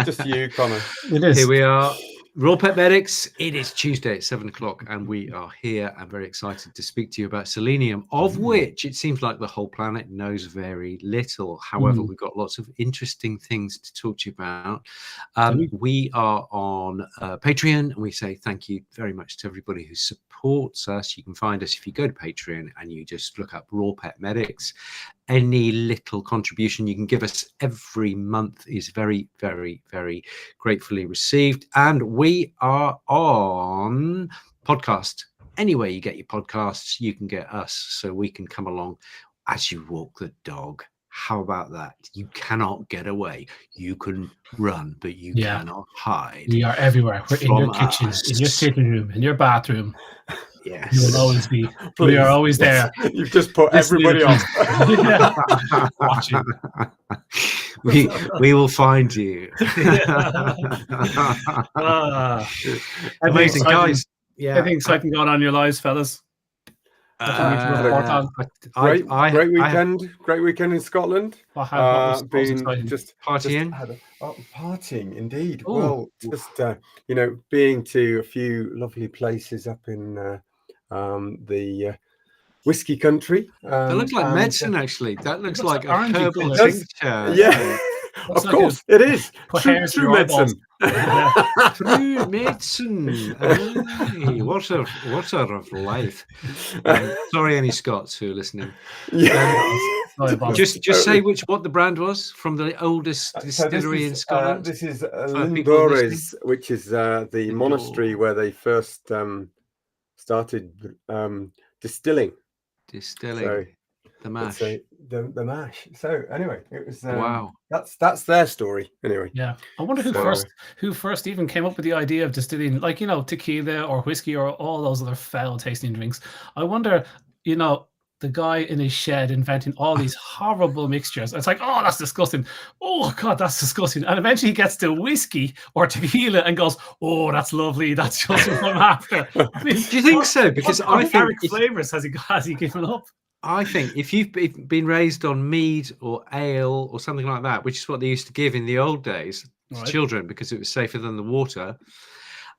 Just you, Conor. It is. Here we are, Raw Pet Medics. It is Tuesday at 7 o'clock, and we are here. I'm very excited to speak to you about Selenium, of which it seems like the whole planet knows very little. However, we've got lots of interesting things to talk to you about. We are on Patreon, and we say thank you very much to everybody who supports us. You can find us if you go to Patreon and you just look up Raw Pet Medics. Any little contribution you can give us every month is very, very, very gratefully received. And we are on podcast. Anywhere you get your podcasts, you can get us, so we can come along as you walk the dog. How about that? You cannot get away. You can run, but you cannot hide. We are everywhere. We're in your kitchen, in your sitting room, in your bathroom. Yes. You will always be. Please. We are always there. You've just put everybody off. Watching. We will find you. Amazing, guys. Yeah. Anything exciting going on in your lives, fellas? Great weekend in Scotland. Been just partying. Partying indeed. Ooh. Well, just being to a few lovely places up in the whiskey country. That looks like medicine, actually. That looks like a purple tincture. Yeah. Of course, it is. True medicine. True medicine. Hey, what a life. Sorry, any Scots who are listening. Just say what the brand was from the oldest distillery in Scotland. This is Drs, which is the monastery where they first started distilling. So, the mash. The mash. So anyway, it was wow. That's their story. Anyway. Yeah. I wonder who first even came up with the idea of distilling, like, tequila or whiskey or all those other foul tasting drinks. I wonder, the guy in his shed inventing all these horrible mixtures. It's like, oh, that's disgusting. Oh God, that's disgusting. And eventually he gets to whiskey or tequila and goes, oh, that's lovely. That's just what I'm after. I mean, do you think so? Because I think flavors has he given up? I think if you've been raised on mead or ale or something like that, which is what they used to give in the old days to children because it was safer than the water,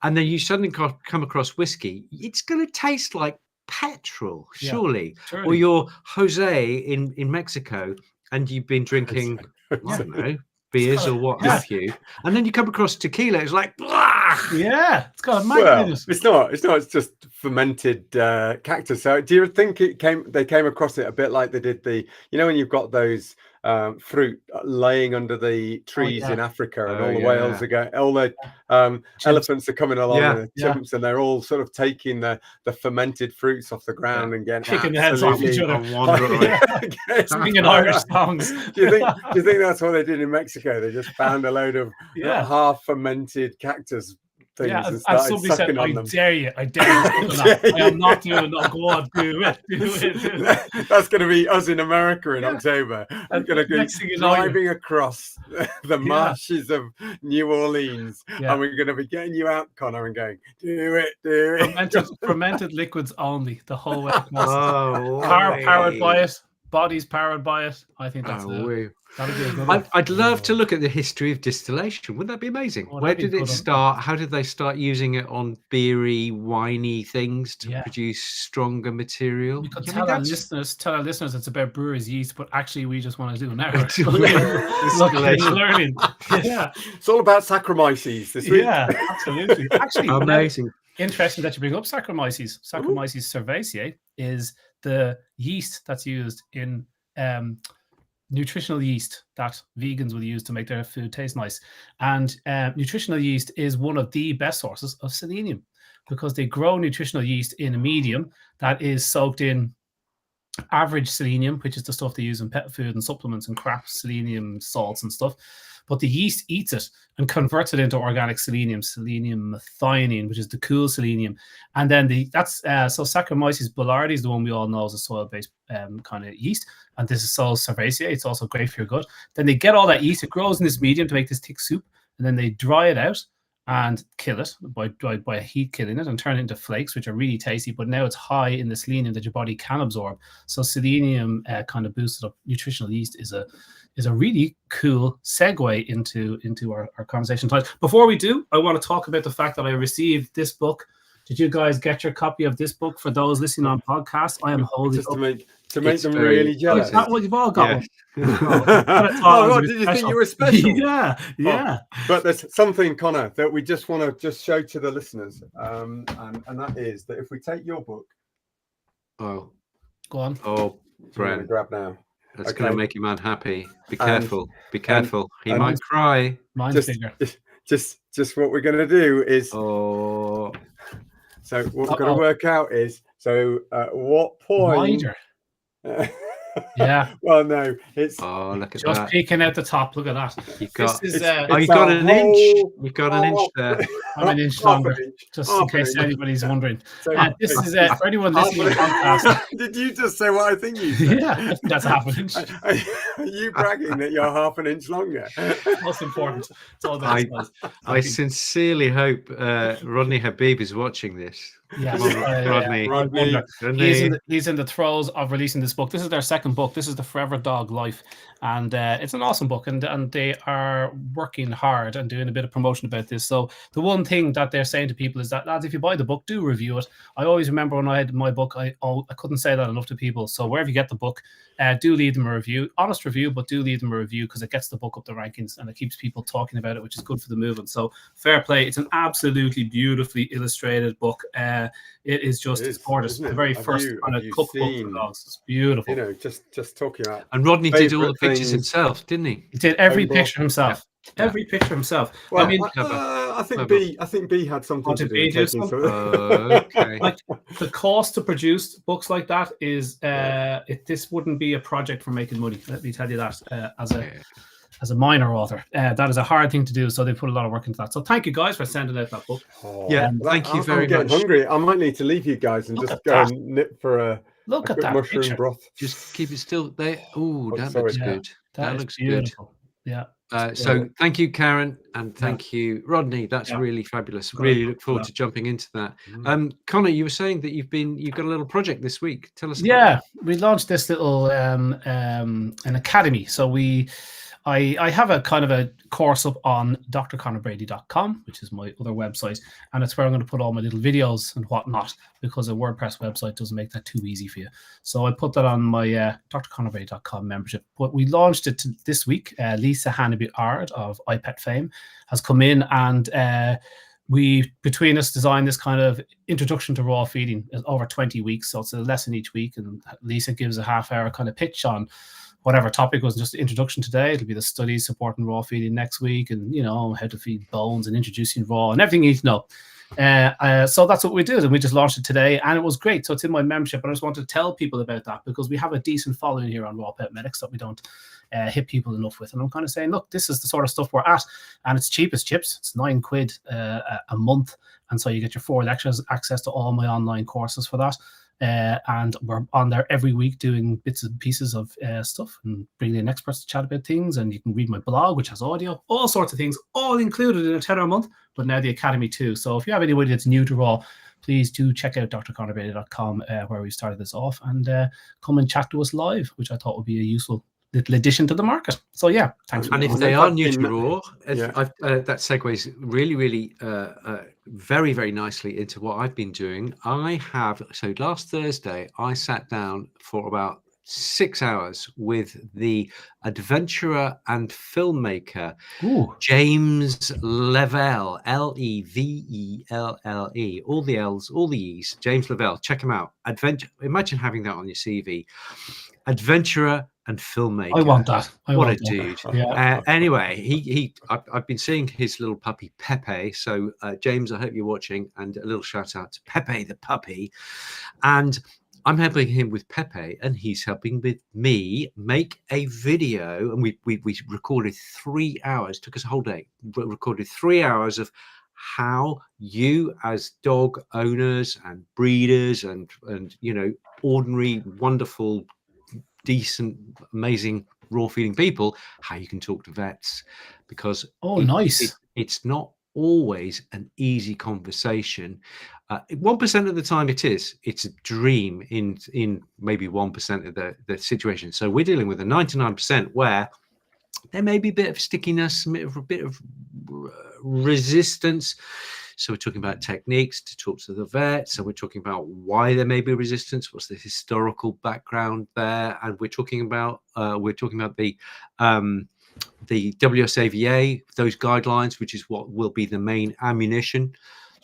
and then you suddenly come across whiskey, it's going to taste like petrol, surely. Or you're Jose in Mexico and you've been drinking, I don't know, beers or what have you, and then you come across tequila, it's like, blah! Yeah, it's got a magnet in it. It's not, it's just fermented cactus. So do you think they came across it a bit like they did when you've got those fruit laying under the trees in Africa, and all the whales are going, all the elephants are coming along, and the chimps, and they're all sort of taking the fermented fruits off the ground and getting kicking their heads off each other. Singing Irish songs. Do you think that's what they did in Mexico? They just found a load of half fermented cactus things and somebody said, I dare you. I am not doing that. Go on, do it. That's going to be us in America in October. I'm going to go driving across the marshes of New Orleans, and we're going to be getting you out, Conor, and going, do it. Fermented liquids only, the whole way across. Car powered by it. Bodies powered by it. I think that's that'd be a good one. I'd love to look at the history of distillation. Wouldn't that be amazing? Where did it start? How did they start using it on beery, winey things to produce stronger material? We could tell our listeners it's about brewer's yeast, but actually we just want to do an hour. Learning. It's all about Saccharomyces this week. Yeah, absolutely. Actually, amazing. Interesting that you bring up Saccharomyces. Saccharomyces cerevisiae is the yeast that's used in nutritional yeast that vegans will use to make their food taste nice. And nutritional yeast is one of the best sources of selenium because they grow nutritional yeast in a medium that is soaked in average selenium, which is the stuff they use in pet food and supplements and crap, selenium salts and stuff. But the yeast eats it and converts it into organic selenium methionine, which is the cool selenium. And then so Saccharomyces boulardii is the one we all know is a soil-based kind of yeast. And this is so cerevisiae. It's also great for your gut. Then they get all that yeast. It grows in this medium to make this thick soup. And then they dry it out. and kill it by heat killing it and turn it into flakes, which are really tasty. But now it's high in the selenium that your body can absorb. So selenium kind of boosted up nutritional yeast is a really cool segue into our conversation tonight. Before we do, I want to talk about the fact that I received this book. Did you guys get your copy of this book? For those listening on podcast, I am holding just up. to make them really jealous. Well, you've all got one. Oh, did you think you were special? Yeah. But there's something, Connor, that we just want to just show to the listeners, and that is that if we take your book, go on. Oh, Bren, grab now. That's going to make your man happy. Be careful. Be careful. He might cry. Mine's bigger. Just what we're going to do is. Oh. So what we're going to work out is, at what point... Wider. Yeah. Well, no, it's... Oh, look at just that. Peeking out the top. Look at that. You've got, this is, you've got an inch. You've got an inch there. I'm an inch longer, just in case anybody's wondering. This is for anyone listening to the podcast. Did you just say what I think you said? Yeah, I think that's half an inch. Are you bragging that you're half an inch longer? Most important. It's all that I sincerely hope Rodney Habib is watching this. Yes, Rodney. He's in the throes of releasing this book. This is their second book. This is the Forever Dog Life, and it's an awesome book. And they are working hard and doing a bit of promotion about this. So the one thing that they're saying to people is that, lads, if you buy the book, do review it. I always remember when I had my book, I couldn't say that enough to people. So wherever you get the book, do leave them a review, honest review, but do leave them a review because it gets the book up the rankings and it keeps people talking about it, which is good for the movement. So fair play. It's an absolutely beautifully illustrated book. It is just gorgeous. The very first kind of cookbook for dogs. It's beautiful. You know, just talking about. And Rodney did all the pictures himself, didn't he? He did every picture himself. Yeah. Every picture himself. Well, I mean, I think B had something to do. Okay. Like the cost to produce books like that is this wouldn't be a project for making money. Let me tell you that as a minor author, that is a hard thing to do. So they put a lot of work into that. So thank you guys for sending out that book. Thank you very much. I'm getting hungry. I might need to leave you guys and just go and nip for a quick mushroom picture. broth. Just keep it still there. Oh, that looks good. That looks beautiful. Good. Yeah. So thank you, Karen, and thank you, Rodney. That's really fabulous. Really look forward to jumping into that. Connor, you were saying that you've got a little project this week. Tell us. Yeah, we launched this little an academy. So I have a kind of a course up on drconorbrady.com, which is my other website, and it's where I'm going to put all my little videos and whatnot, because a WordPress website doesn't make that too easy for you. So I put that on my drconorbrady.com membership. But we launched it this week. Lisa Hanneby-Ard of iPet fame has come in, and we, between us, designed this kind of introduction to raw feeding over 20 weeks. So it's a lesson each week, and Lisa gives a half-hour kind of pitch on whatever topic was just the introduction today. It'll be the studies supporting raw feeding next week, and how to feed bones and introducing raw and everything you need to know. So that's what we did, and we just launched it today, and it was great. So it's in my membership, and I just want to tell people about that because we have a decent following here on Raw Pet Medics that we don't hit people enough with. And I'm kind of saying, look, this is the sort of stuff we're at, and it's cheap as chips. It's £9 a month, and so you get your 4 lectures, access to all my online courses for that. And we're on there every week doing bits and pieces of stuff and bringing in experts to chat about things. And you can read my blog, which has audio, all sorts of things, all included in a tenner a month, but now the Academy too. So if you have anybody that's new to Raw, please do check out drconorbrady.com where we started this off, and come and chat to us live, which I thought would be a useful little addition to the market. So yeah, thanks. And if they are new to Raw, that segues really, really very, very nicely into what I've been doing. So last Thursday, I sat down for about 6 hours with the adventurer and filmmaker James Lavelle, Levelle, all the L's, all the E's. James Lavelle, check him out. Imagine having that on your CV. Adventurer and filmmaker. I want that. What a dude. Yeah. Anyway, I've been seeing his little puppy Pepe. So James, I hope you're watching, and a little shout out to Pepe the puppy. And I'm helping him with Pepe, and he's helping with me make a video. And we recorded 3 hours. Took us a whole day. We recorded 3 hours of how you, as dog owners and breeders and ordinary, wonderful, decent, amazing raw feeding people, how you can talk to vets, because nice. It's not always an easy conversation. 1% of the time it's a dream in maybe 1% of the situation. So we're dealing with a 99% where there may be a bit of stickiness, a bit of resistance. So we're talking about techniques to talk to the vet. So we're talking about why there may be resistance, what's the historical background there, and we're talking about the WSAVA, those guidelines, which is what will be the main ammunition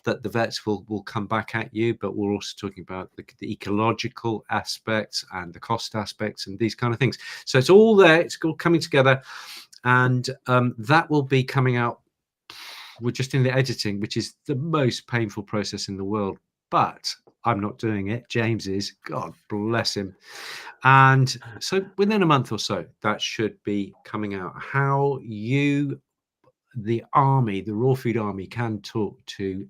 that the vets will come back at you. But we're also talking about the ecological aspects and the cost aspects and these kind of things. So it's all there. It's all coming together, and that will be coming out. We're just in the editing, which is the most painful process in the world. But I'm not doing it. James is. God bless him. And so within a month or so, that should be coming out. How you, the army, the raw food army, can talk to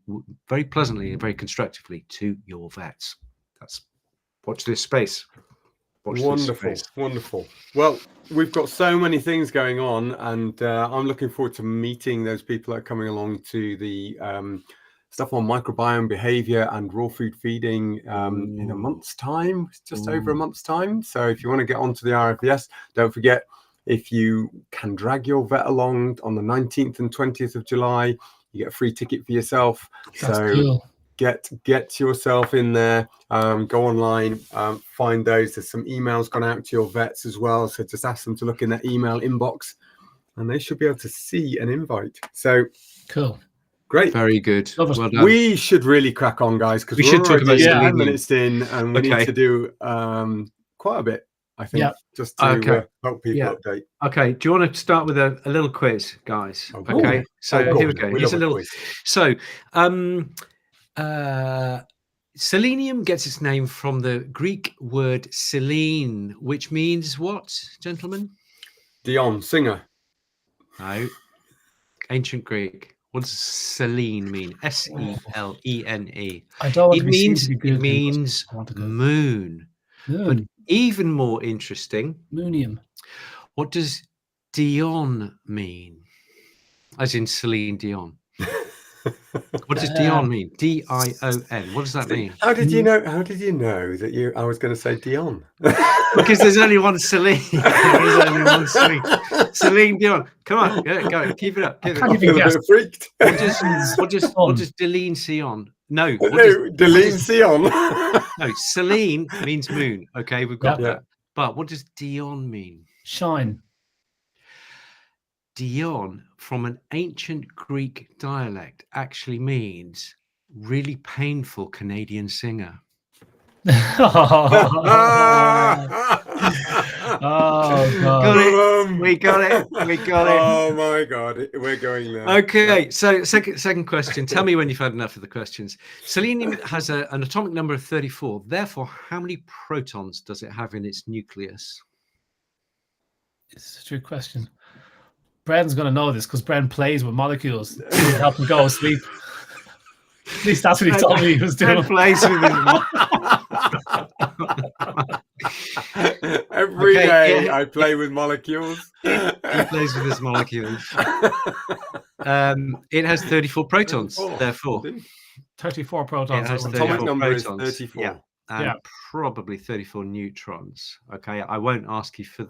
very pleasantly and very constructively to your vets. That's watch this space. Wonderful. Well, we've got so many things going on, and I'm looking forward to meeting those people that are coming along to the stuff on microbiome behavior and raw food feeding in a month's time, just over a month's time. So if you want to get onto the RFVS, don't forget, if you can drag your vet along on the 19th and 20th of July, you get a free ticket for yourself. That's cool. Get yourself in there, go online, find those. There's some emails gone out to your vets as well. So just ask them to look in their email inbox and they should be able to see an invite. So cool. Great. Very good. Well done. We should really crack on, guys, because we should talk about 10 minutes in and we need to do quite a bit, I think, just to help people update. Okay. Do you want to start with a little quiz, guys? Okay. So here we go. Here's a little quiz. So selenium gets its name from the Greek word selene, which means what, gentlemen? Dion, singer. No. Ancient Greek. What does selene mean? S-E-L-E-N-E. It means moon. But even more interesting, Moonium. What does Dion mean? As in Celine Dion. What does Dion mean? D-I-O-N. What does that mean? How did you know? How did you know that I was going to say Dion? Because there's only one Celine. There's only one Celine. Celine Dion. Come on, go. Keep it up. I feel a bit freaked. What does Deline Sion? No, Deline Sion. No, Celine means moon. Okay, we've got that. But what does Dion mean? Shine. Dion, from an ancient Greek dialect, actually means really painful Canadian singer. Oh, God. We got it. Oh my God, we're going there. Okay, so second question. Tell me when you've had enough of the questions. Selenium has an atomic number of 34. Therefore, how many protons does it have in its nucleus? It's a true question. Brendan's going to know this because Brendan plays with molecules to help him go to sleep. At least that's what he told me he was doing. Plays with Every day I play with molecules. He plays with his molecules. It has 34 protons, therefore. 34 protons. It has atomic number is protons. 34. Yeah. And probably 34 neutrons. Okay, I won't ask you for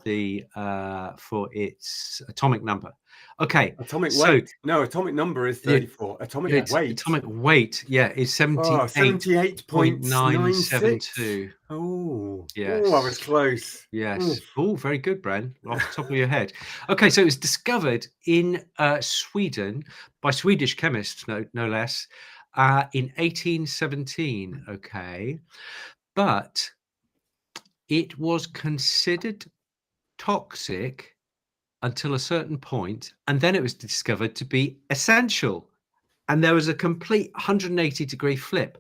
for its atomic number. Okay, atomic weight. No, atomic number is 34. Atomic weight. Atomic weight, is 78.972. Oh, yes. Oh, I was close. Yes. Oh, very good, Bren. Off the top of your head. Okay, so it was discovered in Sweden by Swedish chemists, no less. In 1817, okay, but it was considered toxic until a certain point, and then it was discovered to be essential, and there was a complete 180-degree flip.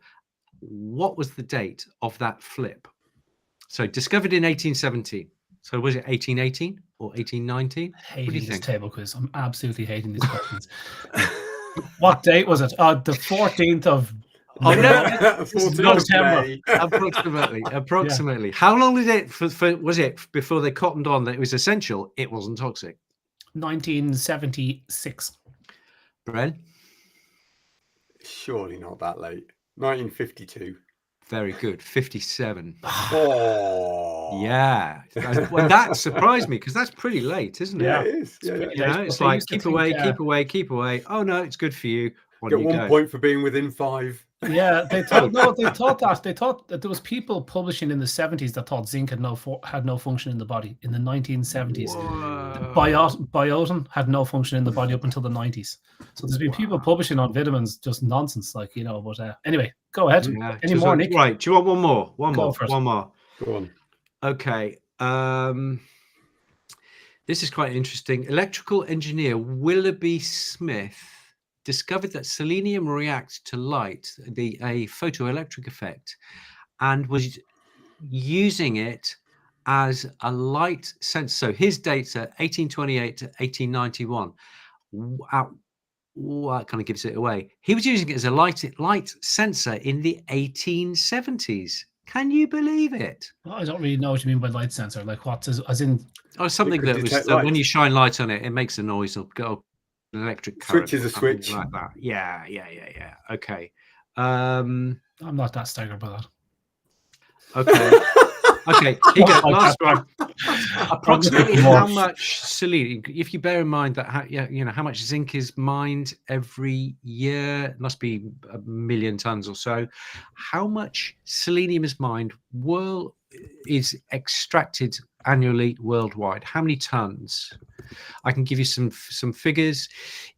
What was the date of that flip? So discovered in 1817. So was it 1818 or 1819? Hating this table quiz. I'm absolutely hating these questions. What date was it? The 14th of September. Approximately. Yeah. How long did it was it before they cottoned on that it was essential? It wasn't toxic. 1976. Bren? surely not that late. 1952. Very good. 57. Oh, Yeah. Well, that surprised me because that's pretty late, isn't it? yeah, it is. Yeah, pretty You know, it's But I like used to keep think, away, keep away, keep away. Oh no, it's good for you. On Get you 1 go. point for being within 5. Yeah, they thought they thought that there was people publishing in the 70s that thought zinc had no function in the body in the 1970s. Biotin had no function in the body up until the 90s. So there's been people publishing on vitamins, just nonsense, like, you know. But anyway, go ahead. Yeah, Any more, Nick? right. Do you want one more? One Go more. for it. One more. Go on. Okay. This is quite interesting. Electrical engineer Willoughby Smith discovered that selenium reacts to light, a photoelectric effect, and was using it as a light sensor. So his dates are 1828 to 1891. That kind of gives it away. He was using it as a light sensor in the 1870s. Can you believe it? Well, I don't really know what you mean by light sensor. Like what? As in? Oh, something that was when you shine light on it, it makes a noise or go an electric current. Switches a switch like that. Yeah. Okay. I'm not that staggered by that. Okay. Okay. Here you go. Last one. Approximately how much selenium? If you bear in mind that how much zinc is mined every year, it must be 1 million tons or so. How much selenium is mined? Is extracted annually worldwide? How many tons? I can give you some figures.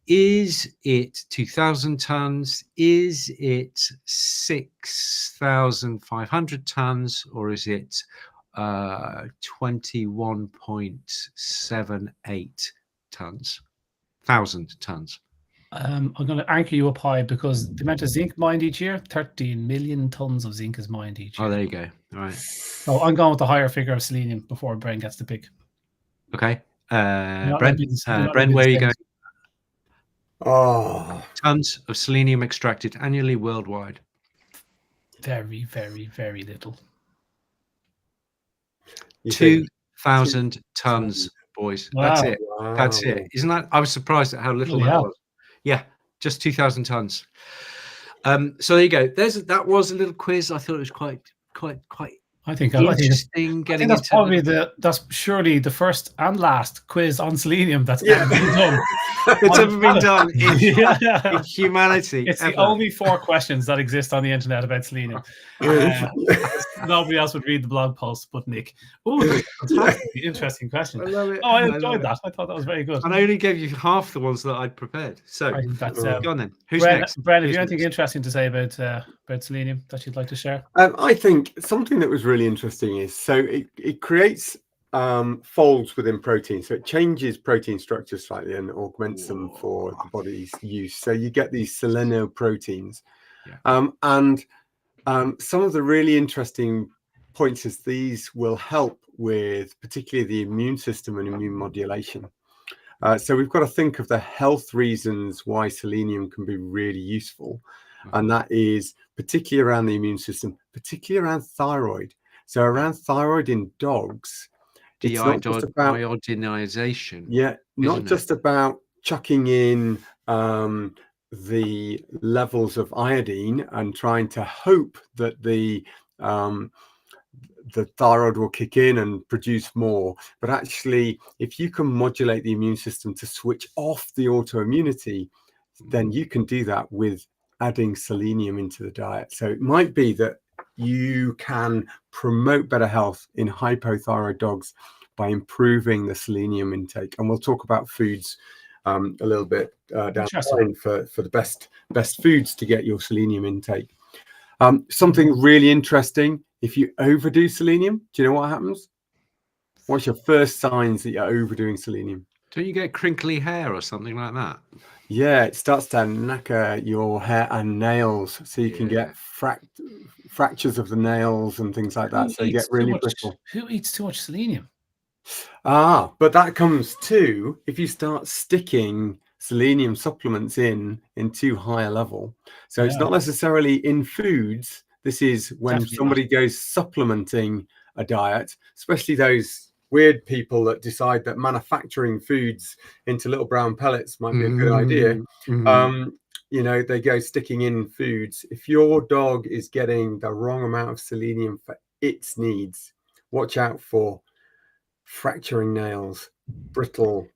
Is it 2,000 tons? Is it 6,500 tons? Or is it 21.78 tons? 1,000 tons. I'm going to anchor you up high because the amount of zinc mined each year, 13 million tons of zinc is mined each year. Oh, there you go. All right. So I'm going with the higher figure of selenium before Bren gets the pick. Okay. Brent, Brent, where are you going? Oh, Tons of selenium extracted annually worldwide. Very, very, very little. 2,000 tons, boys. Wow. That's it. Wow. That's it. Isn't that? I was surprised at how little that was. Yeah, just 2,000 tons. So there you go. That was a little quiz. I thought it was quite interesting. I think that's probably that's surely the first and last quiz on selenium that's ever been done. It's ever been done in humanity. It's the only 4 questions that exist on the internet about selenium. Nobody else would read the blog post but Nick. Oh, fantastic, interesting question. I love it. I enjoyed that. I thought that was very good. And I only gave you half the ones that I'd prepared. So that's go on then. Who's Bren, next? Bren, have you anything interesting to say about selenium that you'd like to share? I think something that was really interesting is it creates folds within protein, so it changes protein structure slightly and augments them for the body's use. So you get these selenoproteins, and some of the really interesting points is these will help with particularly the immune system and immune modulation. So we've got to think of the health reasons why selenium can be really useful, and that is particularly around the immune system, particularly around thyroid. So around thyroid in dogs, it's not just about iodinization. Yeah, not just about chucking in the levels of iodine and trying to hope that the thyroid will kick in and produce more, but actually, if you can modulate the immune system to switch off the autoimmunity, then you can do that with adding selenium into the diet. So it might be that you can promote better health in hypothyroid dogs by improving the selenium intake. And we'll talk about foods a little bit down the line for the best foods to get your selenium intake. Something really interesting, if you overdo selenium, do you know what happens? What's your first signs that you're overdoing selenium? Don't you get crinkly hair or something like that? Yeah, it starts to knacker your hair and nails, so you can get fractures of the nails and things like that. So you get really brittle. Who eats too much selenium? But that comes to if you start sticking selenium supplements in too high a level. So it's not necessarily in foods. This is when somebody goes supplementing a diet, especially those weird people that decide that manufacturing foods into little brown pellets might be a good idea. they go sticking in foods. If your dog is getting the wrong amount of selenium for its needs, watch out for fracturing nails, brittle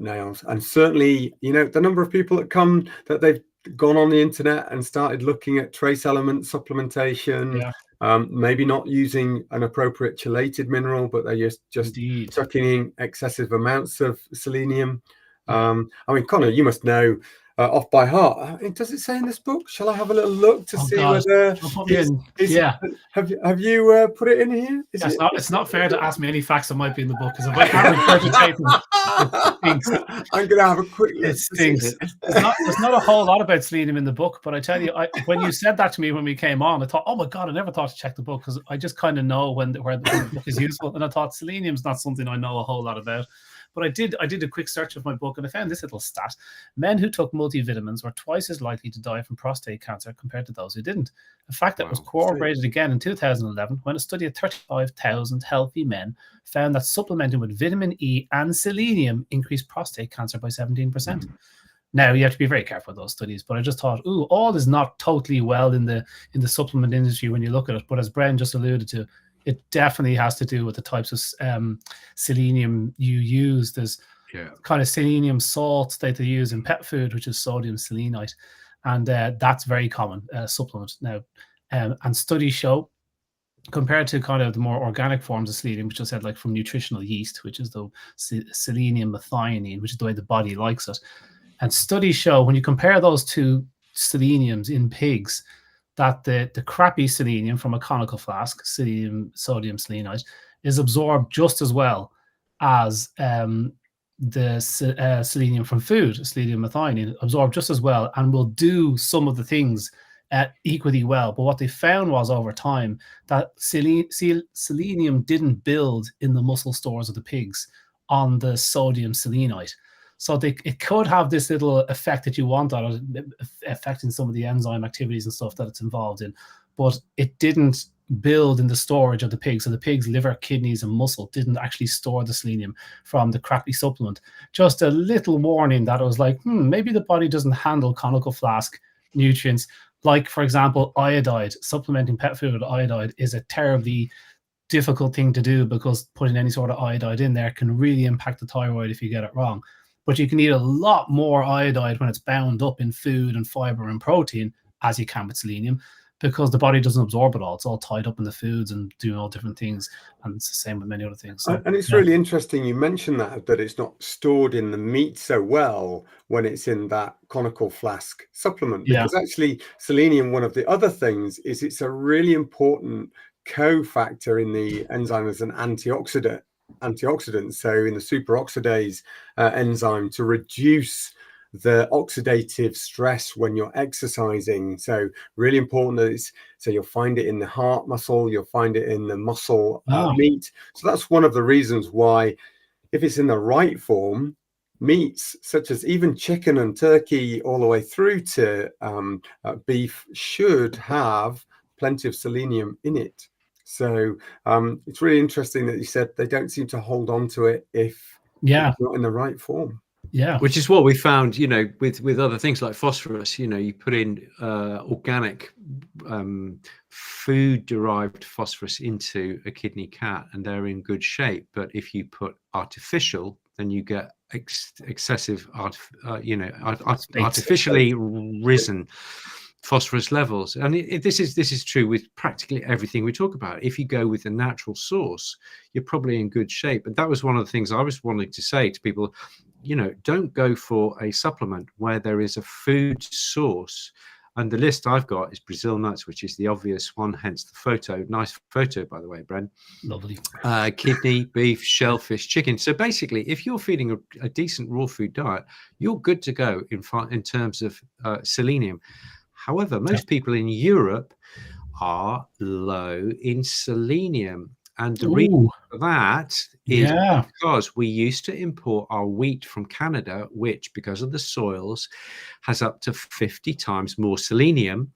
nails. And certainly, the number of people that they've gone on the internet and started looking at trace element supplementation, maybe not using an appropriate chelated mineral, but they're just tucking in excessive amounts of selenium. I mean, Conor, you must know off by heart. Does it say in this book? Shall I have a little look to see whether? Have you put it in here? It's not fair to ask me any facts that might be in the book, because if I can't regurgitate them, it stinks. I'm going to have a quick look. It stinks. There's not a whole lot about selenium in the book, but I tell you, when you said that to me when we came on, I thought, oh my God, I never thought to check the book, because I just kind of know where the book is useful, and I thought selenium's not something I know a whole lot about. But I did a quick search of my book, and I found this little stat. Men who took multivitamins were twice as likely to die from prostate cancer compared to those who didn't. A fact that was corroborated again in 2011 when a study of 35,000 healthy men found that supplementing with vitamin E and selenium increased prostate cancer by 17%. Now, you have to be very careful with those studies, but I just thought, all is not totally well in the supplement industry when you look at it. But as Bren just alluded to, it definitely has to do with the types of selenium you use. There's kind of selenium salts that they use in pet food, which is sodium selenite. And that's very common supplement now. And studies show, compared to kind of the more organic forms of selenium, which I said, like from nutritional yeast, which is the selenium methionine, which is the way the body likes it. And studies show when you compare those two seleniums in pigs, that the crappy selenium from a conical flask, sodium selenite, is absorbed just as well as the selenium from food, selenium methionine, absorbed just as well and will do some of the things equally well. But what they found was over time that selenium didn't build in the muscle stores of the pigs on the sodium selenite. So it could have this little effect that you want on it, affecting some of the enzyme activities and stuff that it's involved in, but it didn't build in the storage of the pigs. So the pig's liver, kidneys, and muscle didn't actually store the selenium from the crappy supplement. Just a little warning that it was like, maybe the body doesn't handle conical flask nutrients. Like, for example, iodide. Supplementing pet food with iodide is a terribly difficult thing to do, because putting any sort of iodide in there can really impact the thyroid if you get it wrong. But you can eat a lot more iodide when it's bound up in food and fiber and protein, as you can with selenium, because the body doesn't absorb it all. It's all tied up in the foods and doing all different things. And it's the same with many other things. So, and it's really interesting you mentioned that it's not stored in the meat so well when it's in that conical flask supplement. Because actually selenium, one of the other things is it's a really important cofactor in the enzyme as an antioxidant. So in the superoxidase enzyme to reduce the oxidative stress when you're exercising. So really important that so you'll find it in the heart muscle, you'll find it in the muscle meat. So that's one of the reasons why, if it's in the right form, meats such as even chicken and turkey all the way through to beef should have plenty of selenium in it. So it's really interesting that you said they don't seem to hold on to it if it's not in the right form. Yeah, which is what we found, with other things like phosphorus. You put in organic food-derived phosphorus into a kidney cat, and they're in good shape. But if you put artificial, then you get excessive, artificially risen phosphorus levels. And this is true with practically everything we talk about. If you go with a natural source, you're probably in good shape. And that was one of the things I was wanting to say to people. Don't go for a supplement where there is a food source. And the list I've got is Brazil nuts, which is the obvious one, hence the photo. Nice photo, by the way, Bren. Lovely. Kidney, beef, shellfish, chicken. So basically, if you're feeding a decent raw food diet, you're good to go in terms of selenium. However, most people in Europe are low in selenium. And the reason for that is because we used to import our wheat from Canada, which, because of the soils, has up to 50 times more selenium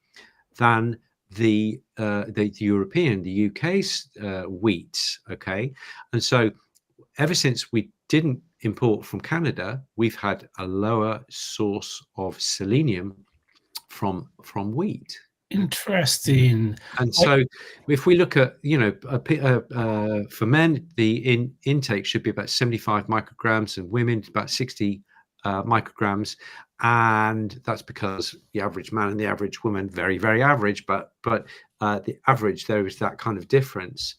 than the European, the UK's wheat. Okay. And so ever since we didn't import from Canada, we've had a lower source of selenium from wheat. Interesting. And so, if we look at, for men, the intake should be about 75 micrograms, and women about 60 micrograms, and that's because the average man and the average woman, very, very average, but the average, there is that kind of difference.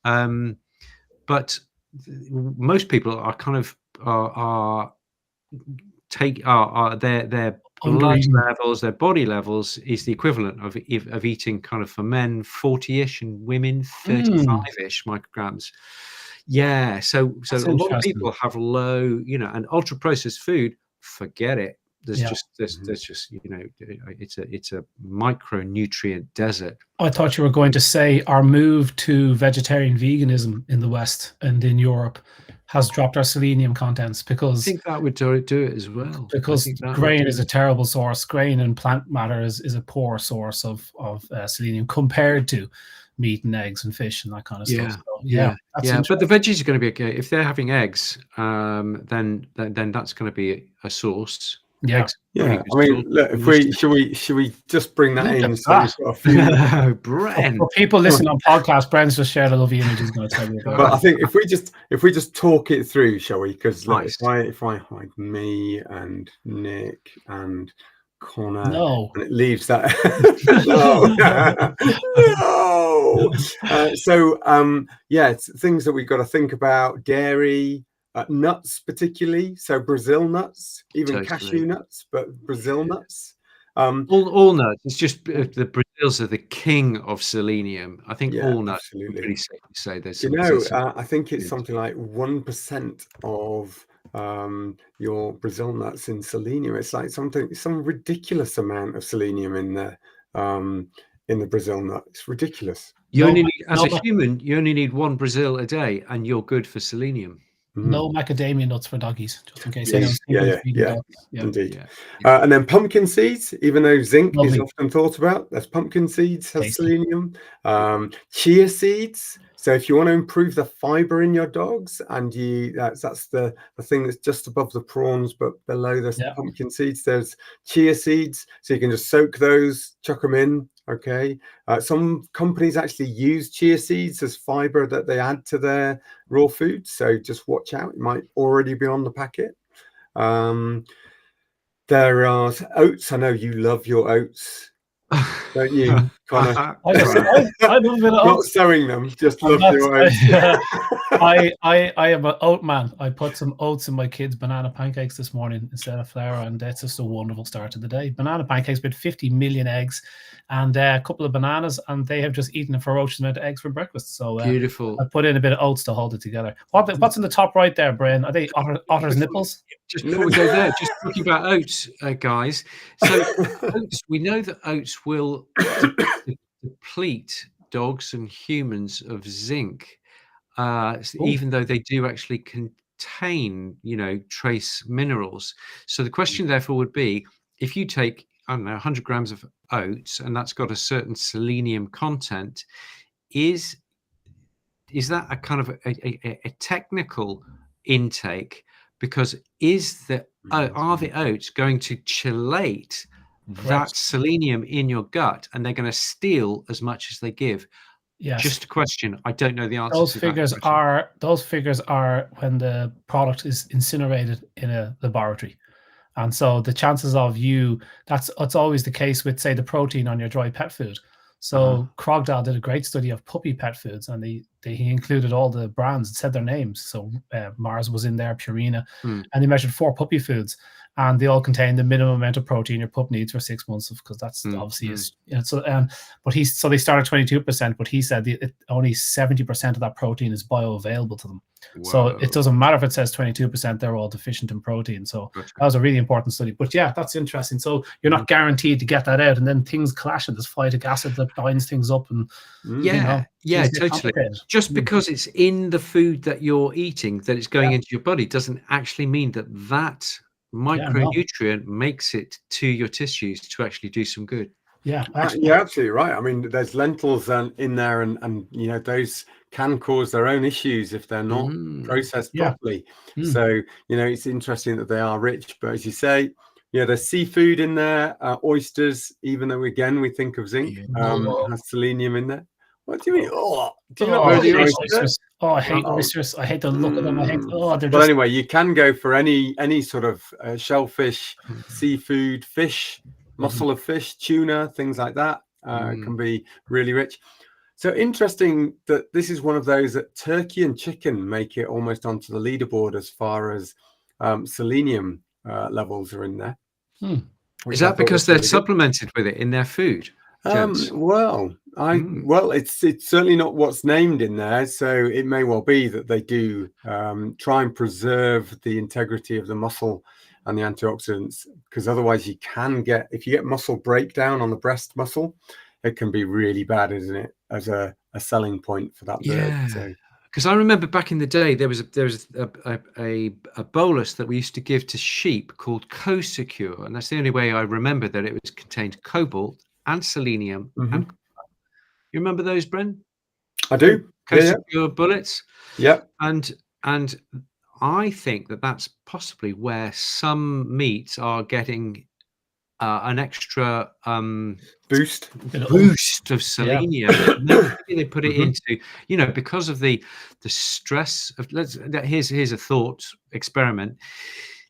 But most people are kind of their blood levels, their body levels is the equivalent of eating kind of, for men 40-ish and women 35-ish micrograms. Yeah, so a lot of people have low, and ultra processed food, forget it. There's just it's a micronutrient desert. I thought you were going to say our move to vegetarian veganism in the West and in Europe has dropped our selenium contents, because I think that would do it as well. Because grain is a terrible source. Grain and plant matter is a poor source of selenium compared to meat and eggs and fish and that kind of stuff. So, but the veggies are going to be okay if they're having eggs. Then that's going to be a source. Yeah, eggs, I mean, look, if should we just bring that in? So we've got a few. Bren. For people listening on podcast, Bren's just shared a lovely image he's going to tell you about. But I think if we just talk it through, shall we? Because if I hide me and Nick and Conor, and it leaves that it's things that we've got to think about: dairy, nuts, particularly. So Brazil nuts, even cashew nuts, but Brazil nuts. All nuts. It's just the Brazils are the king of selenium. I think all nuts. Absolutely. Pretty safe to say there's. I think it's something like 1% of your Brazil nuts in selenium. It's like some ridiculous amount of selenium in there in the Brazil nut. It's ridiculous. You only need, as a human, you only need 1 Brazil a day, and you're good for selenium. No macadamia nuts for doggies, just in case. Indeed. And then pumpkin seeds, even though zinc is often thought about, there's pumpkin seeds has selenium. Chia seeds. So if you want to improve the fiber in your dogs, and that's the thing that's just above the prawns, but below the pumpkin seeds, there's chia seeds. So you can just soak those, chuck them in. Okay. Some companies actually use chia seeds as fiber that they add to their raw food. So just watch out. It might already be on the packet. There are oats. I know you love your oats. Don't you, Conor? I love a bit of Not sowing them, just love your oats. I am an oat man. I put some oats in my kids' banana pancakes this morning instead of flour, and that's just a wonderful start to the day. Banana pancakes with 50 million eggs and a couple of bananas, and they have just eaten a ferocious amount of eggs for breakfast. So beautiful. I put in a bit of oats to hold it together. What's in the top right there, Bren? Are they otter's nipples? Just before we go there, just talking about oats, guys. So oats, we know that oats will deplete dogs and humans of zinc, even though they do actually contain, trace minerals. So the question therefore would be, if you take, 100 grams of oats, and that's got a certain selenium content, is that a kind of a technical intake? Because are the oats going to chelate that selenium in your gut, and they're going to steal as much as they give? Yes. Just a question. I don't know the answer. Those figures are when the product is incinerated in a laboratory. And so the chances of it's always the case with, say, the protein on your dry pet food. So Krogdal did a great study of puppy pet foods, and he included all the brands and said their names. So Mars was in there, Purina, and they measured 4 puppy foods, and they all contain the minimum amount of protein your pup needs for 6 months, because that's obviously is. So they started 22%, but he said only 70% of that protein is bioavailable to them. Whoa. So it doesn't matter if it says 22%; they're all deficient in protein. So that was a really important study. But yeah, that's interesting. So you're not guaranteed to get that out, and then things clash, and there's phytic acid that binds things up, and totally. Just because it's in the food that you're eating, that it's going into your body, doesn't actually mean that micronutrient makes it to your tissues to actually do some good. You're absolutely right. I mean, there's lentils in there, and those can cause their own issues if they're not processed properly. So it's interesting that they are rich, but as you say, Yeah, there's seafood in there, oysters, even though again we think of zinc, has selenium in there. What do you mean? Oh, do you I not hate like oysters. oysters? Oh, I hate oysters. I hate the look of them. I hate. Oh, they're But just. anyway, you can go for any sort of shellfish, seafood, fish, muscle of fish, tuna, things like that. Can be really rich. So interesting that this is one of those that turkey and chicken make it almost onto the leaderboard as far as selenium levels are in there. Is that because they're supplemented with it in their food? Well, it's certainly not what's named in there, so it may well be that they do try and preserve the integrity of the muscle and the antioxidants, because otherwise you can get, if you get muscle breakdown on the breast muscle, it can be really bad, isn't it, as a selling point for that bird. So because I remember back in the day there was a bolus that we used to give to sheep called Co-Secure, and that's the only way I remember that it was contained cobalt and selenium. And you remember those, Bren? I do. Co-Secure bullets. Yeah. And I think that that's possibly where some meats are getting an extra boost of selenium. They put it into, because of the stress of. Here's a thought experiment.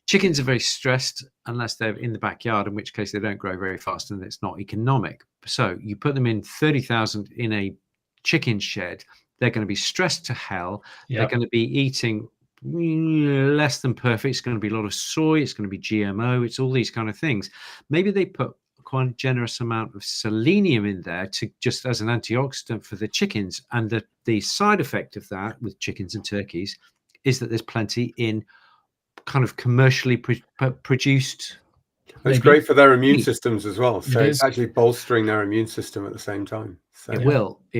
Chickens are very stressed unless they're in the backyard, in which case they don't grow very fast and it's not economic. So you put them in 30,000 in a chicken shed, they're going to be stressed to hell. They're going to be eating less than perfect. It's going to be a lot of soy. It's going to be GMO. It's all these kind of things. Maybe they put quite a generous amount of selenium in there to just as an antioxidant for the chickens. And the side effect of that with chickens and turkeys is that there's plenty in kind of commercially produced. It's great for their immune systems as well. So it's actually bolstering their immune system at the same time. So. It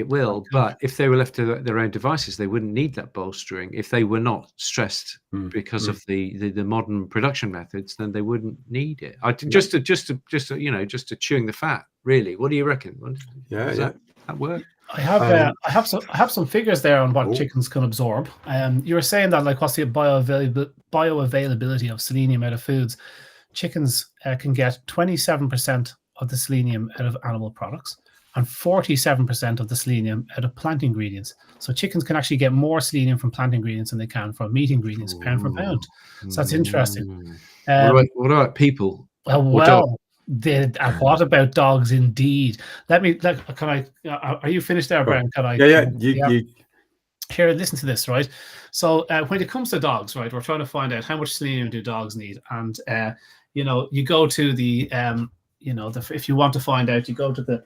will. But if they were left to their own devices, they wouldn't need that bolstering. If they were not stressed because of the modern production methods, then they wouldn't need it. Just to chewing the fat. Really, what do you reckon? Does that work? I have some figures there on what chickens can absorb. You were saying that, like, what's the bioavailability of selenium out of foods? Chickens can get 27% of the selenium out of animal products and 47% of the selenium out of plant ingredients. So chickens can actually get more selenium from plant ingredients than they can from meat ingredients, pound for pound. So that's interesting. What about people? What about dogs? Indeed. Are you finished there, Brian? Can I? Yeah. Here, listen to this, right? So when it comes to dogs, right, we're trying to find out how much selenium do dogs need, and you go to the if you want to find out, you go to the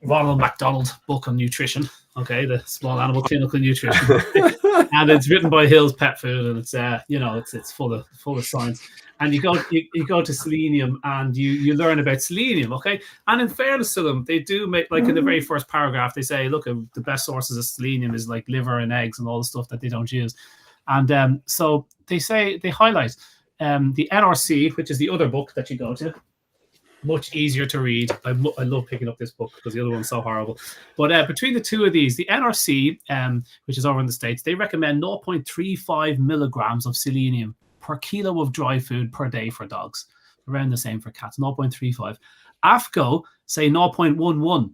Ronald McDonald book on nutrition, okay, the Small Animal Clinical Nutrition, and it's written by Hill's Pet Food, and it's it's full of science. And you go to selenium, and you learn about selenium, okay. And in fairness to them, they do make, like, in the very first paragraph, they say, look, the best sources of selenium is like liver and eggs and all the stuff that they don't use. And so they highlight the NRC, which is the other book that you go to. Much easier to read. I love picking up this book because the other one's so horrible. But between the two of these, the NRC, which is over in the States, they recommend 0.35 milligrams of selenium per kilo of dry food per day for dogs. Around the same for cats, 0.35. AFCO say 0.11.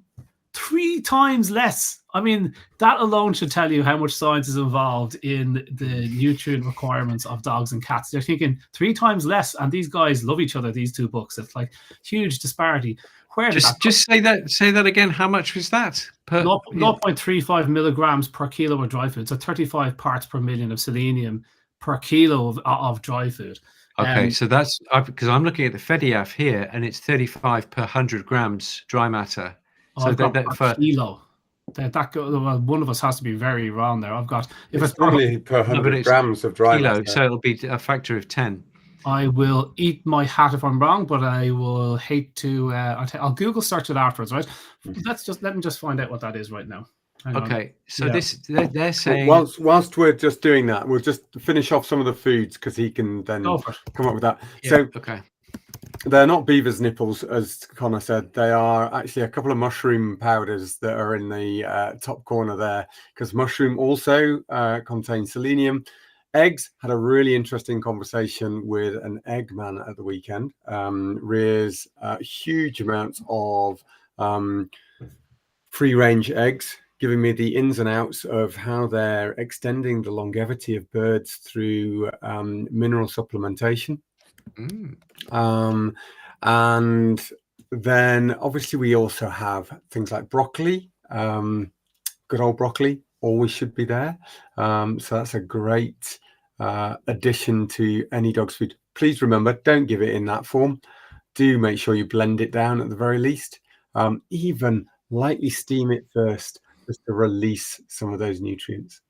3 times less. I mean, that alone should tell you how much science is involved in the nutrient requirements of dogs and cats. They're thinking 3 times less, and these guys love each other, these two books. It's like huge disparity. Just say that again. How much was that? 0.35 milligrams per kilo of dry food. So 35 parts per million of selenium per kilo of dry food. Okay, so that's because I'm looking at the FEDIAF here, and it's 35 per 100 grams dry matter. So per kilo. One of us has to be very wrong there. It's probably per 100 grams of dry matter. So it'll be a factor of 10. I will eat my hat if I'm wrong, but I will hate to. I'll Google search it afterwards, right? Let me just find out what that is right now. Okay, so they're saying. Whilst we're just doing that, we'll just finish off some of the foods because he can then come up with that. Yeah. So okay. They're not beaver's nipples, as Conor said. They are actually a couple of mushroom powders that are in the top corner there, because mushroom also contains selenium. Eggs, had a really interesting conversation with an egg man at the weekend. Rears huge amounts of free-range eggs, giving me the ins and outs of how they're extending the longevity of birds through mineral supplementation. And then obviously we also have things like broccoli. Good old broccoli always should be there. So that's a great addition to any dog's food. Please remember, don't give it in that form. Do make sure you blend it down at the very least. Even lightly steam it first, just to release some of those nutrients.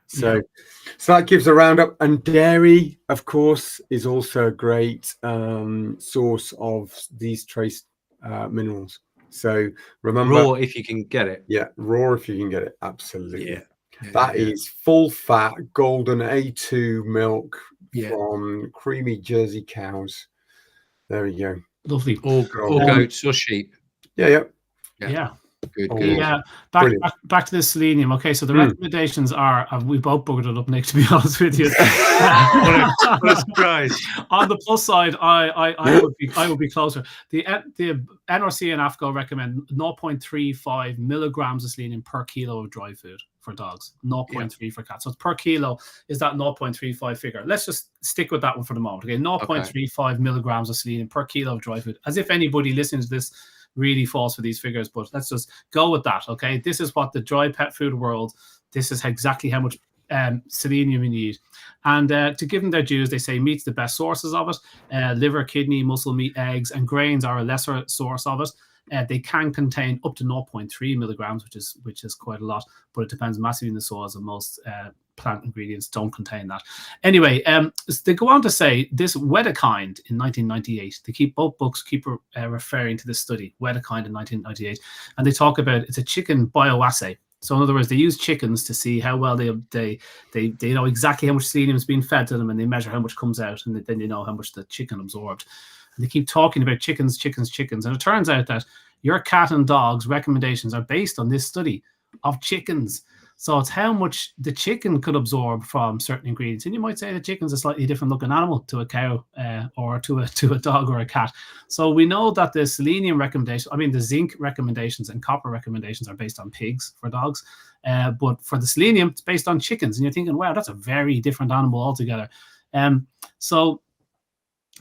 So that gives a roundup. And dairy, of course, is also a great source of these trace minerals. So remember, raw if you can get it. Yeah, raw if you can get it. Absolutely. That is full fat golden A2 milk from creamy Jersey cows. There we go. Lovely. Or goats or sheep. Yeah. Good. Yeah. Back to the selenium. Okay, so the recommendations are, we both buggered it up, Nick, to be honest with you. What a surprise. On the plus side, I would be closer. The NRC and AFCO recommend 0.35 milligrams of selenium per kilo of dry food for dogs, 0.3 for cats. So per kilo is that 0.35 figure. Let's just stick with that one for the moment. Okay, 0.35 milligrams of selenium per kilo of dry food. As if anybody listening to this really falls for these figures, but let's just go with that. Okay, this is what the dry pet food world, this is exactly how much selenium you need. And to give them their dues, they say meat's the best sources of it. Liver, kidney, muscle meat, eggs, and grains are a lesser source of it. They can contain up to 0.3 milligrams, which is quite a lot, but it depends massively on the soils, and most plant ingredients don't contain that. Anyway, they go on to say this Wedekind in 1998. Both books keep referring to this study, Wedekind in 1998, and they talk about it's a chicken bioassay. So in other words, they use chickens to see how well they know exactly how much selenium is being fed to them, and they measure how much comes out, and then they know how much the chicken absorbed. And they keep talking about chickens. And it turns out that your cat and dog's recommendations are based on this study of chickens. So it's how much the chicken could absorb from certain ingredients. And you might say the chicken's a slightly different looking animal to a cow or to a dog or a cat. So we know that the selenium recommendation, the zinc recommendations and copper recommendations are based on pigs for dogs. But for the selenium, it's based on chickens. And you're thinking, wow, that's a very different animal altogether. So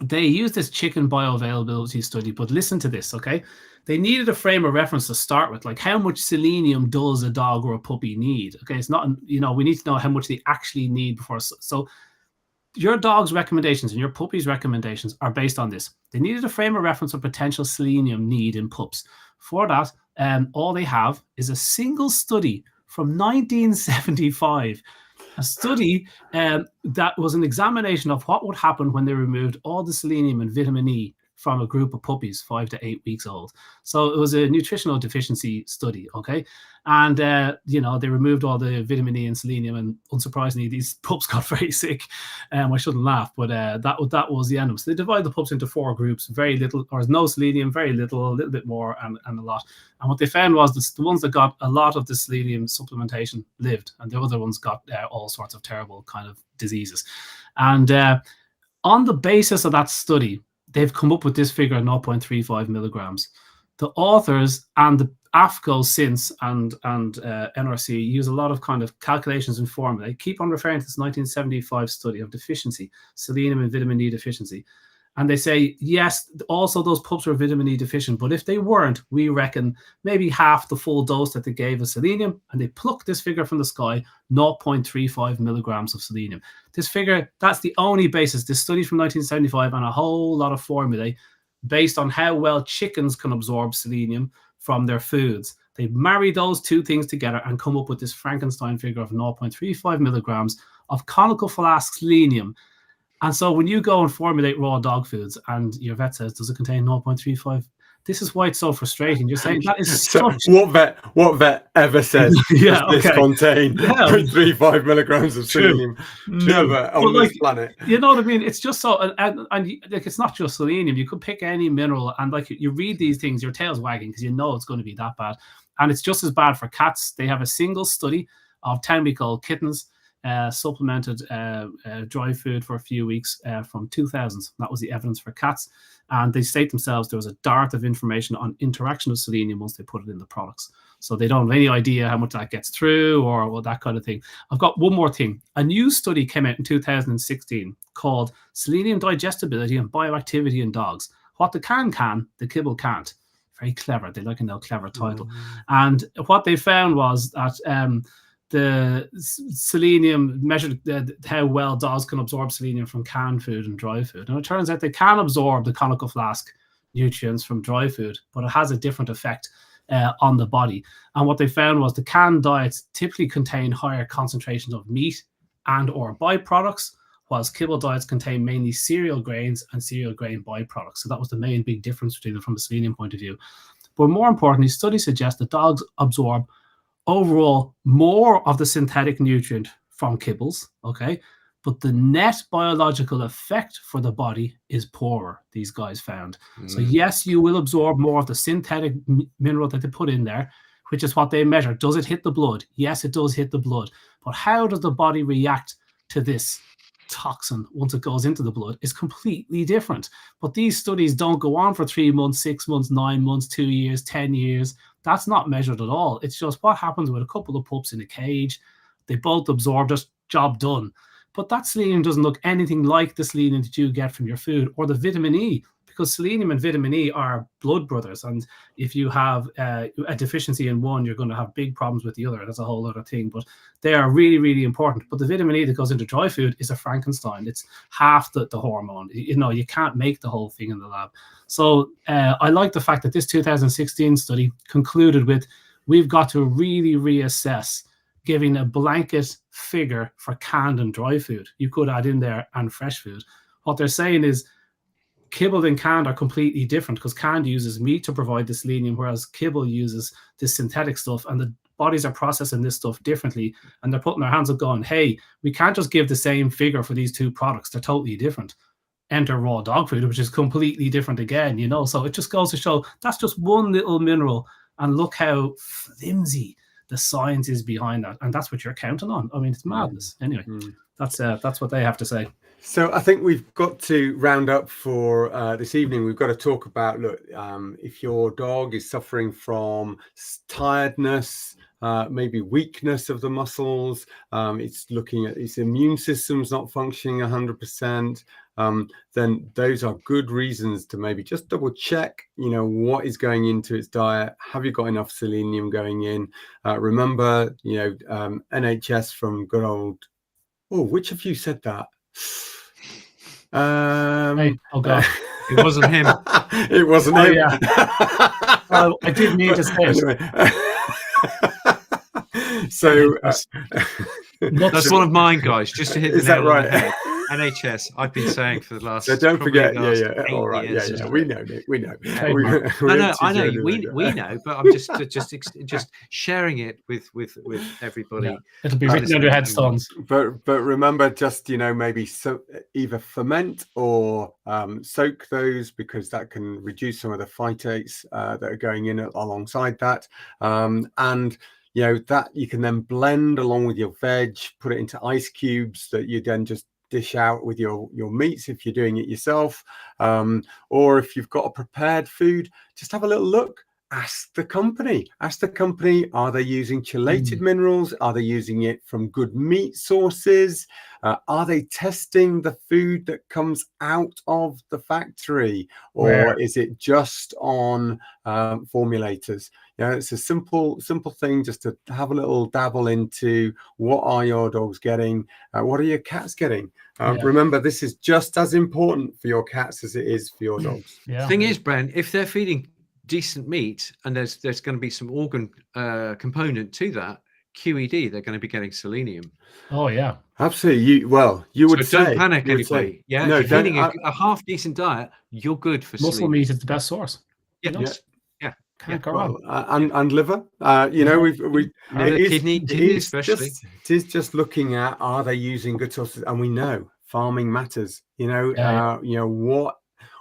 they used this chicken bioavailability study, but listen to this, okay? They needed a frame of reference to start with, like how much selenium does a dog or a puppy need? Okay, it's not, we need to know how much they actually need before. So your dog's recommendations and your puppy's recommendations are based on this. They needed a frame of reference of potential selenium need in pups. For that, all they have is a single study from 1975. A study that was an examination of what would happen when they removed all the selenium and vitamin E from a group of puppies 5 to 8 weeks old. So it was a nutritional deficiency study, okay? And, they removed all the vitamin E and selenium, and unsurprisingly, these pups got very sick. I shouldn't laugh, but that was the end of it. So they divided the pups into 4 groups, very little, or no selenium, very little, a little bit more, and a lot. And what they found was that the ones that got a lot of the selenium supplementation lived, and the other ones got all sorts of terrible kind of diseases. And on the basis of that study, they've come up with this figure of 0.35 milligrams. The authors and the AFCO since and NRC use a lot of kind of calculations and formula. They keep on referring to this 1975 study of deficiency, selenium and vitamin E deficiency. And they say, yes, also those pups were vitamin E deficient, but if they weren't, we reckon maybe half the full dose that they gave of selenium, and they plucked this figure from the sky, 0.35 milligrams of selenium. This figure, that's the only basis. This study from 1975 and a whole lot of formulae based on how well chickens can absorb selenium from their foods. They marry those two things together and come up with this Frankenstein figure of 0.35 milligrams of conical flask selenium. And so when you go and formulate raw dog foods and your vet says, does it contain 0.35? This is why it's so frustrating. You're saying that is such... What vet ever says this contain 0.35 milligrams of selenium? Never on this planet. You know what I mean? It's just so... And like, it's not just selenium. You could pick any mineral, and like you read these things, your tail's wagging because you know it's going to be that bad. And it's just as bad for cats. They have a single study of 10-week-old kittens. supplemented dry food for a few weeks from 2000. That was the evidence for cats. And they state themselves there was a dearth of information on interaction of selenium once they put it in the products. So they don't have any idea how much that gets through or that kind of thing. I've got one more thing. A new study came out in 2016 called Selenium Digestibility and Bioactivity in Dogs. What the can, the kibble can't. Very clever. They like a no clever title. And what they found was that the selenium measured how well dogs can absorb selenium from canned food and dry food. And it turns out they can absorb the conical flask nutrients from dry food, but it has a different effect on the body. And what they found was the canned diets typically contain higher concentrations of meat and or byproducts, whilst kibble diets contain mainly cereal grains and cereal grain byproducts. So that was the main big difference between them from a selenium point of view. But more importantly, studies suggest that dogs absorb overall more of the synthetic nutrient from kibbles, okay? But the net biological effect for the body is poorer, these guys found. So yes, you will absorb more of the synthetic mineral that they put in there, which is what they measure. Does it hit the blood? Yes, it does hit the blood. But how does the body react to this toxin once it goes into the blood is completely different. But these studies don't go on for 3 months, 6 months, 9 months, 2 years, 10 years. That's not measured at all. It's just what happens with a couple of pups in a cage. They both absorb it, job done. But that selenium doesn't look anything like the selenium that you get from your food or the vitamin E, because selenium and vitamin E are blood brothers. And if you have a deficiency in one, you're going to have big problems with the other. That's a whole other thing. But they are really, really important. But the vitamin E that goes into dry food is a Frankenstein. It's half the hormone. You know, you can't make the whole thing in the lab. So I like the fact that this 2016 study concluded with, we've got to really reassess giving a blanket figure for canned and dry food. You could add in there and fresh food. What they're saying is kibble and canned are completely different, because canned uses meat to provide the selenium, whereas kibble uses this synthetic stuff, and the bodies are processing this stuff differently, and they're putting their hands up going, hey, we can't just give the same figure for these two products. They're totally different. Enter raw dog food, which is completely different again, you know. So it just goes to show that's just one little mineral, and look how flimsy the science is behind that, and that's what you're counting on. I mean, it's madness. Anyway, that's what they have to say. So I think we've got to round up for this evening. We've got to talk about, look, if your dog is suffering from tiredness, maybe weakness of the muscles, it's looking at its immune system's not functioning 100%, then those are good reasons to maybe just double check, you know, what is going into its diet. Have you got enough selenium going in? Remember, you know, NHS from good old, which of you said that? Hey, oh God. It wasn't him. It wasn't him. Yeah. I did need to say it. Anyway. So that's one of mine, guys. Just to hit the is that right? NHS. I've been saying for the last. So don't forget. Yeah. 8 All right. years, Yeah. We know, Nick. We know. I know. We know, but I'm just sharing it with everybody. Yeah. It'll be written on your headstones. But remember, just, you know, maybe either ferment or soak those, because that can reduce some of the phytates that are going in alongside that, and you know that you can then blend along with your veg, put it into ice cubes that you then just dish out with your meats if you're doing it yourself, or if you've got a prepared food, just have a little look. Ask the company, are they using chelated minerals? Are they using it from good meat sources? Are they testing the food that comes out of the factory, or is it just on formulators? You know, it's a simple thing just to have a little dabble into what are your dogs getting, what are your cats getting. Remember, this is just as important for your cats as it is for your dogs. The thing is, Bren, if they're feeding decent meat and there's going to be some organ component to that, QED, they're going to be getting selenium. Oh yeah, absolutely. You would say, don't panic anybody. Yeah, no, if you're feeding a half decent diet, you're good for muscle selenium. meat is the best source. Can't go wrong. And liver. You know, liver, kidney especially. It is just looking at, are they using good sources? And we know farming matters. You know, you know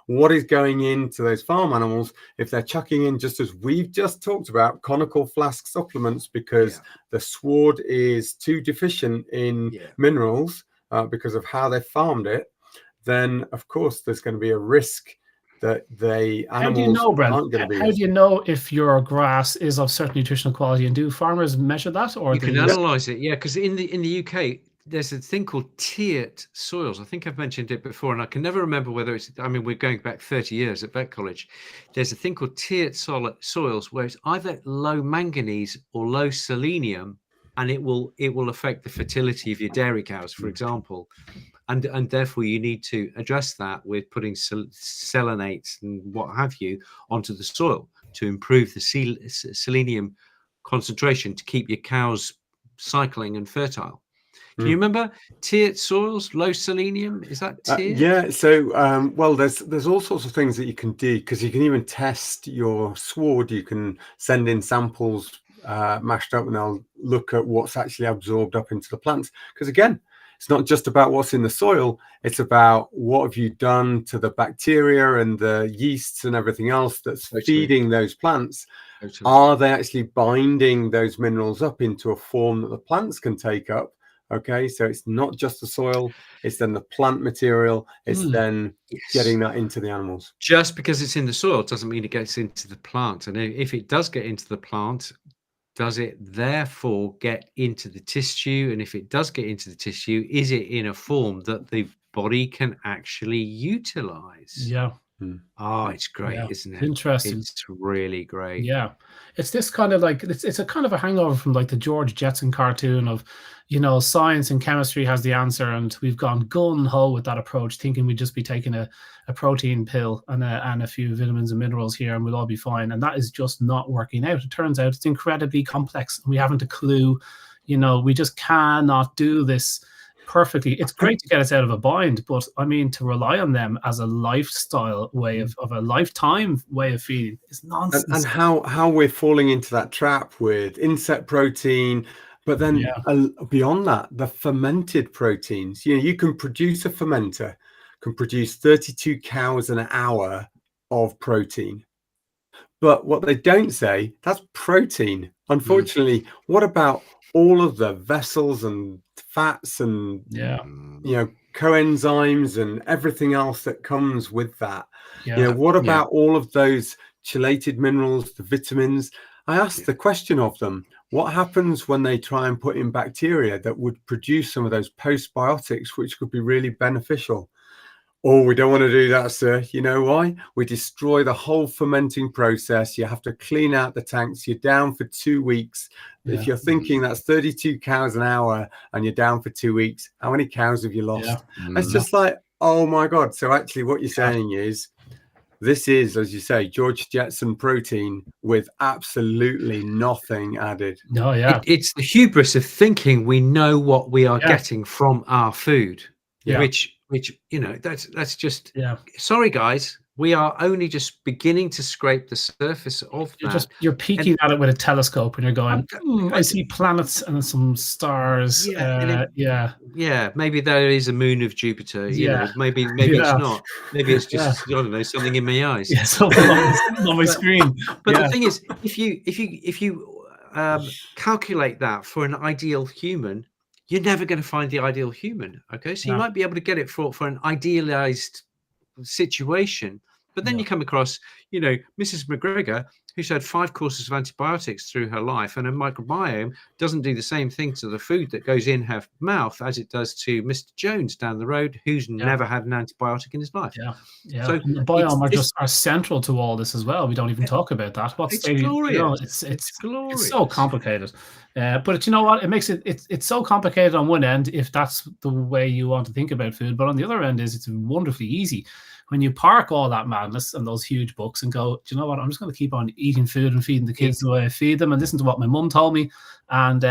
what is going into those farm animals if they're chucking in, just as we've just talked about, conical flask supplements because the sward is too deficient in minerals because of how they farmed it, then of course there's going to be a risk that the animals how do you know, Brent? aren't going to be. How do you know if your grass is of certain nutritional quality, and do farmers measure that, or you can analyze it? Yeah, because in the UK there's a thing called tiered soils. I think I've mentioned it before, and I can never remember whether it's. I mean, we're going back 30 years at vet college. There's a thing called tiered soils where it's either low manganese or low selenium, and it will affect the fertility of your dairy cows, for example. And therefore you need to address that with putting selenites and what have you onto the soil to improve the selenium concentration to keep your cows cycling and fertile. Can you remember tiered soils, low selenium? Is that tiered? Yeah. So, well, there's all sorts of things that you can do, because you can even test your sward. You can send in samples mashed up, and they'll look at what's actually absorbed up into the plants. Because again, it's not just about what's in the soil. It's about what have you done to the bacteria and the yeasts and everything else that's feeding those plants. Are they actually binding those minerals up into a form that the plants can take up? Okay, so it's not just the soil, it's then the plant material, it's then getting that into the animals. Just because it's in the soil doesn't mean it gets into the plant. And if it does get into the plant, does it therefore get into the tissue? And if it does get into the tissue, is it in a form that the body can actually utilize? Yeah. Oh, it's great, isn't it? Interesting. It's really great. Yeah. It's this kind of like, it's a kind of a hangover from like the George Jetson cartoon of, you know, science and chemistry has the answer, and we've gone gun-ho with that approach, thinking we'd just be taking a protein pill and a few vitamins and minerals here and we'll all be fine. And that is just not working out. It turns out it's incredibly complex, and we haven't a clue. You know, we just cannot do this perfectly. It's great to get us out of a bind, but I mean, to rely on them as a lifestyle way of a lifetime way of feeding is nonsense. And how we're falling into that trap with insect protein. But then beyond that, the fermented proteins, you know, you can produce a fermenter, can produce 32 cows an hour of protein. But what they don't say, that's protein. Unfortunately, what about all of the vessels and fats and, you know, coenzymes and everything else that comes with that? You know, what about all of those chelated minerals, the vitamins? I asked the question of them, what happens when they try and put in bacteria that would produce some of those postbiotics, which could be really beneficial? Oh, we don't want to do that, sir. You know why? We destroy the whole fermenting process. You have to clean out the tanks. You're down for 2 weeks. If you're thinking that's 32 cows an hour and you're down for 2 weeks, how many cows have you lost? It's just like, oh my God. So actually what you're saying is, this is, as you say, George Jetson protein with absolutely nothing added. No, it's the hubris of thinking we know what we are getting from our food, which you know, that's just sorry guys, we are only just beginning to scrape the surface of that. You're peeking at it with a telescope and you're going, I see planets and some stars. Maybe there is a moon of Jupiter. You know, maybe it's not. Maybe it's just I don't know, something in my eyes. Something on my screen. But the thing is, if you calculate that for an ideal human, you're never going to find the ideal human. Okay, so you might be able to get it for an idealized situation, but then you come across, you know, Mrs. McGregor, who's had 5 courses of antibiotics through her life, and her microbiome doesn't do the same thing to the food that goes in her mouth as it does to Mr. Jones down the road, who's never had an antibiotic in his life. So and the biome are central to all this as well. We don't even talk about that. It's glorious. You know, it's glorious. It's so complicated. But you know what? It makes it's so complicated on one end if that's the way you want to think about food. But on the other end it's wonderfully easy. When you park all that madness and those huge books and go, do you know what? I'm just going to keep on eating food and feeding the kids the way I feed them and listen to what my mum told me. And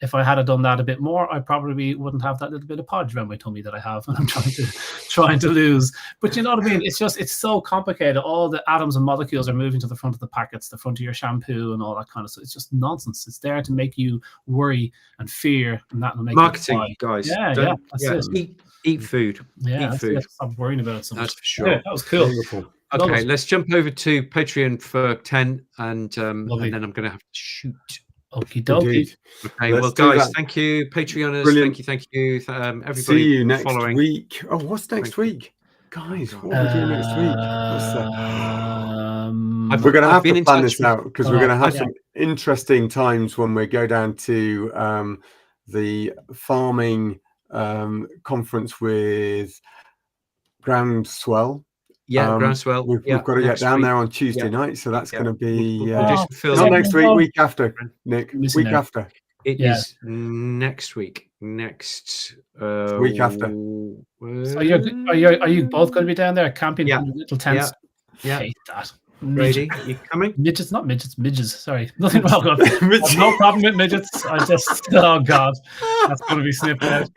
if I had done that a bit more, I probably wouldn't have that little bit of podge around my tummy that I have, and I'm trying to lose. But you know what I mean? It's so complicated. All the atoms and molecules are moving to the front of the packets, the front of your shampoo, and all that kind of stuff. It's just nonsense. It's there to make you worry and fear, and that will make marketing, you guys. Yeah, that's it. Eat food. Yeah, eat food. Stop worrying about it so much. That's for sure. Yeah, that was cool. Wonderful. Okay, let's jump over to Patreon for 10, and then I'm going to have to shoot. Okie dokie. Okay, well, guys, thank you, Patreoners. Brilliant. Thank you, everybody. See you next following. week. Oh, what's next week? Guys, what are we doing next week? We're going to have to plan this out, because we're going to have some interesting times when we go down to the farming conference with Groundswell. Yeah, Groundswell. We've got to get down there on Tuesday night, so that's going to be we'll not next week, week after, Nick. Week after. It is next week. Next week after. So are you both going to be down there camping in little tents? Yeah. I hate that. Brady, you coming? Midgets, not midgets, midges. Sorry, nothing wrong with it. I've no problem with midgets. I just, oh god, that's going to be snipped out.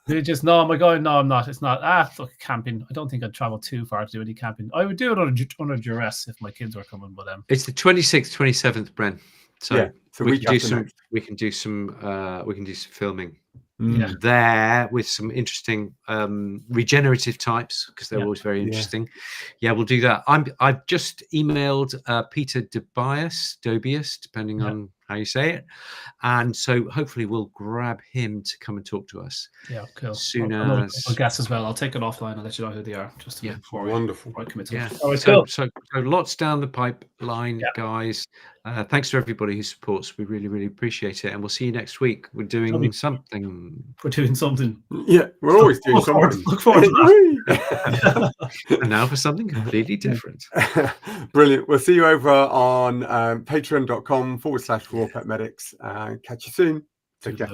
Midgets, no, am I going? No, I'm not. It's not. Look, camping. I don't think I'd travel too far to do any camping. I would do it under duress if my kids were coming, but it's the 26th, 27th, Bren. So we can do some filming there with some interesting regenerative types, because they're always very interesting. We'll do that. I've just emailed Peter Dobius, depending on how you say it, and so hopefully we'll grab him to come and talk to us. Yeah, cool. Soon I'll guess as well. I'll take it offline. I'll let you know who they are just before I commit to it. So lots down the pipeline, guys. Thanks to everybody who supports. We really, really appreciate it, and we'll see you next week. We're doing something. We're doing something. Yeah, we're always doing something. Look forward to that. And now for something completely different. Brilliant. We'll see you over on patreon.com/RawPetMedics. Catch you soon. Take care.